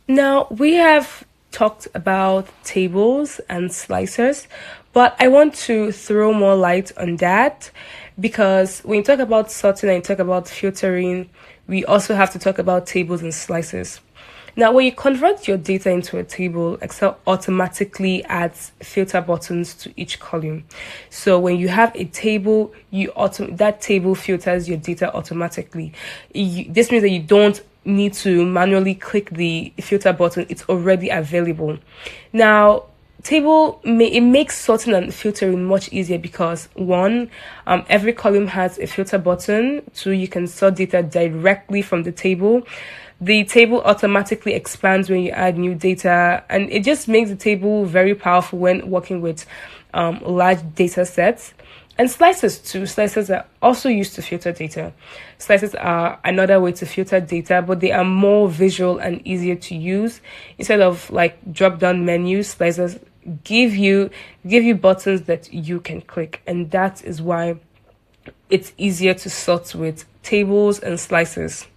Now, we have talked about tables and slicers, but I want to throw more light on that because when you talk about sorting and you talk about filtering, we also have to talk about tables and slicers. Now, when you convert your data into a table, Excel automatically adds filter buttons to each column. So when you have a table, that table filters your data automatically. This means that you don't need to manually click the filter button; it's already available. Now, it makes sorting and filtering much easier because one, every column has a filter button. Two, you can sort data directly from the table. The table automatically expands when you add new data, and it just makes the table very powerful when working with large data sets. And slices too. Slices are also used to filter data. Slices are another way to filter data, but they are more visual and easier to use. Instead of like drop down menus, slices give you buttons that you can click, and that is why it's easier to sort with tables and slices.